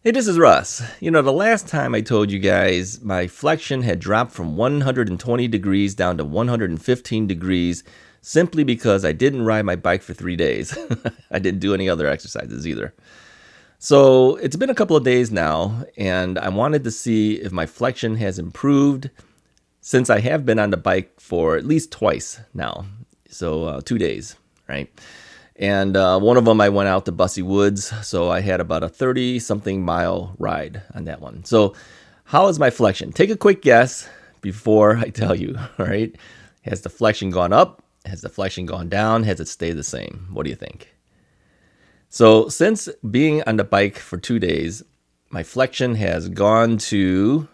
Hey, this is Russ. The last time I told you guys my flexion had dropped from 120 degrees down to 115 degrees simply because I didn't ride my bike for 3 days. I didn't do any other exercises either. So it's been a couple of days now, and I wanted to see if my flexion has improved since I have been on the bike for at least twice now. So 2 days, right? And one of them I went out to Bussy Woods, so I had about a 30-something mile ride on that one. So how is my flexion? Take a quick guess before I tell you, all right? Has the flexion gone up? Has the flexion gone down? Has it stayed the same? What do you think? So since being on the bike for 2 days, my flexion has gone to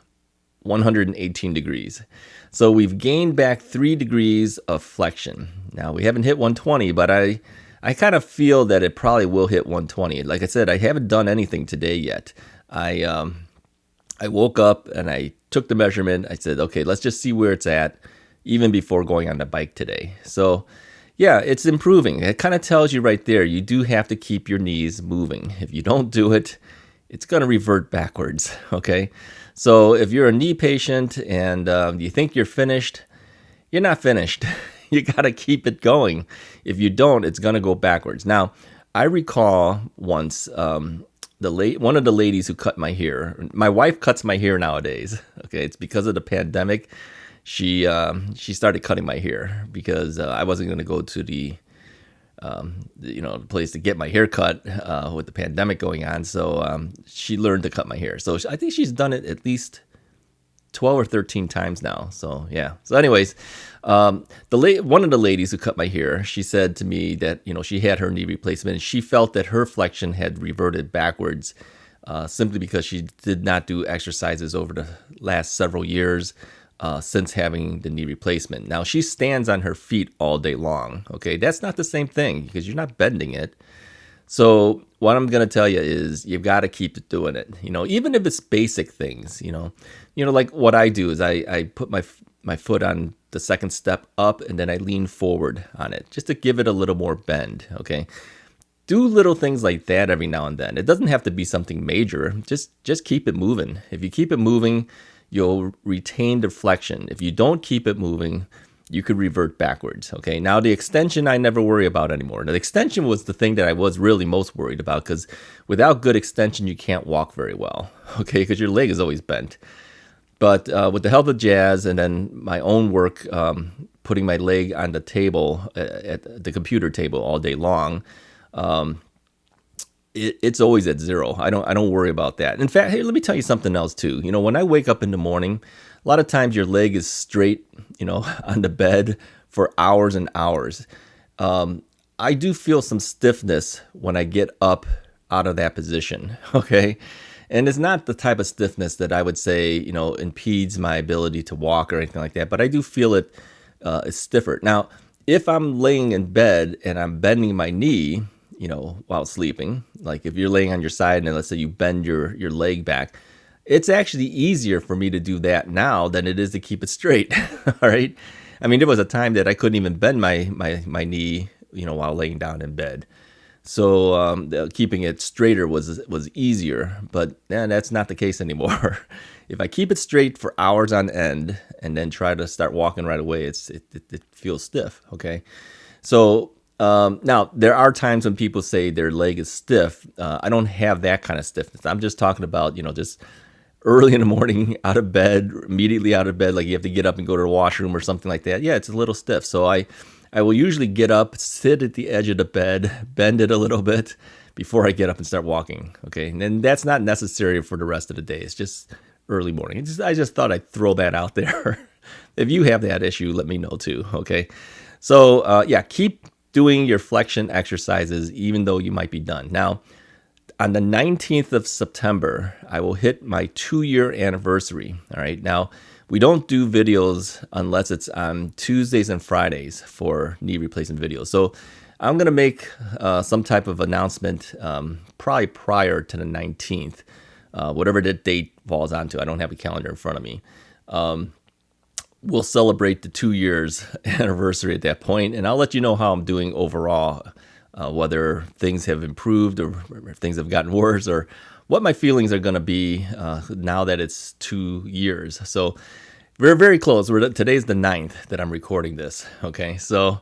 118 degrees. So we've gained back 3 degrees of flexion. Now, we haven't hit 120, but I kind of feel that it probably will hit 120. Like I said, I haven't done anything today yet. I woke up and I took the measurement. I said, okay, let's just see where it's at, even before going on the bike today. So yeah, it's improving. It kind of tells you right there, you do have to keep your knees moving. If you don't do it, it's going to revert backwards, okay? So if you're a knee patient and you think you're finished, you're not finished. You got to keep it going. If you don't, it's going to go backwards. Now, I recall once one of the ladies who cut my hair. My wife cuts my hair nowadays. Okay, it's because of the pandemic. She started cutting my hair because I wasn't going to go to the place to get my hair cut with the pandemic going on. So she learned to cut my hair. So I think she's done it at least 12 or 13 times now. So yeah. So anyways, one of the ladies who cut my hair, she said to me that, she had her knee replacement and she felt that her flexion had reverted backwards simply because she did not do exercises over the last several years since having the knee replacement. Now, she stands on her feet all day long. Okay. That's not the same thing because you're not bending it. So what I'm going to tell you is you've got to keep doing it, even if it's basic things, like what I do is I put my foot on the second step up and then I lean forward on it just to give it a little more bend. Okay. Do little things like that every now and then. It doesn't have to be something major. Just keep it moving. If you keep it moving, you'll retain the flexion. If you don't keep it moving, you could revert backwards. Okay. Now the extension, I never worry about anymore. Now, the extension was the thing that I was really most worried about because without good extension, you can't walk very well. Okay. Because your leg is always bent. But with the help of Jazz and then my own work, putting my leg on the table at the computer table all day long, it's always at zero. I don't worry about that. In fact, hey, let me tell you something else too. When I wake up in the morning, a lot of times your leg is straight, on the bed for hours and hours. I do feel some stiffness when I get up out of that position. Okay. And it's not the type of stiffness that I would say, impedes my ability to walk or anything like that. But I do feel it is stiffer. Now, if I'm laying in bed and I'm bending my knee, while sleeping, like if you're laying on your side and let's say you bend your leg back, it's actually easier for me to do that now than it is to keep it straight. All right. I mean, there was a time that I couldn't even bend my knee, while laying down in bed. So keeping it straighter was easier, but that's not the case anymore. If I keep it straight for hours on end and then try to start walking right away, it feels stiff. Okay. So now there are times when people say their leg is stiff. I don't have that kind of stiffness. I'm just talking about, just early in the morning, out of bed, immediately out of bed, like you have to get up and go to the washroom or something like that. Yeah, it's a little stiff. So I will usually get up, sit at the edge of the bed, bend it a little bit before I get up and start walking. Okay, and that's not necessary for the rest of the day. It's just early morning. I just thought I'd throw that out there. If you have that issue, let me know too. Okay, so yeah, keep doing your flexion exercises even though you might be done. Now, on the 19th of September, I will hit my 2-year anniversary. All right. Now, we don't do videos unless it's on Tuesdays and Fridays for knee replacement videos. So I'm going to make some type of announcement probably prior to the 19th, whatever the date falls onto. I don't have a calendar in front of me. We'll celebrate the 2 years anniversary at that point, and I'll let you know how I'm doing overall. Whether things have improved or if things have gotten worse or what my feelings are going to be now that it's 2 years. So we're very close. Today's the 9th that I'm recording this. Okay, so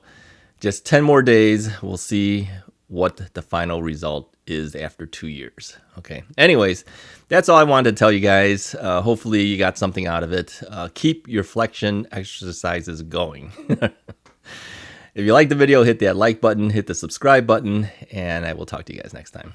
just 10 more days. We'll see what the final result is after 2 years. Okay. Anyways, that's all I wanted to tell you guys. Hopefully you got something out of it. Keep your flexion exercises going. If you like the video, hit that like button, hit the subscribe button, and I will talk to you guys next time.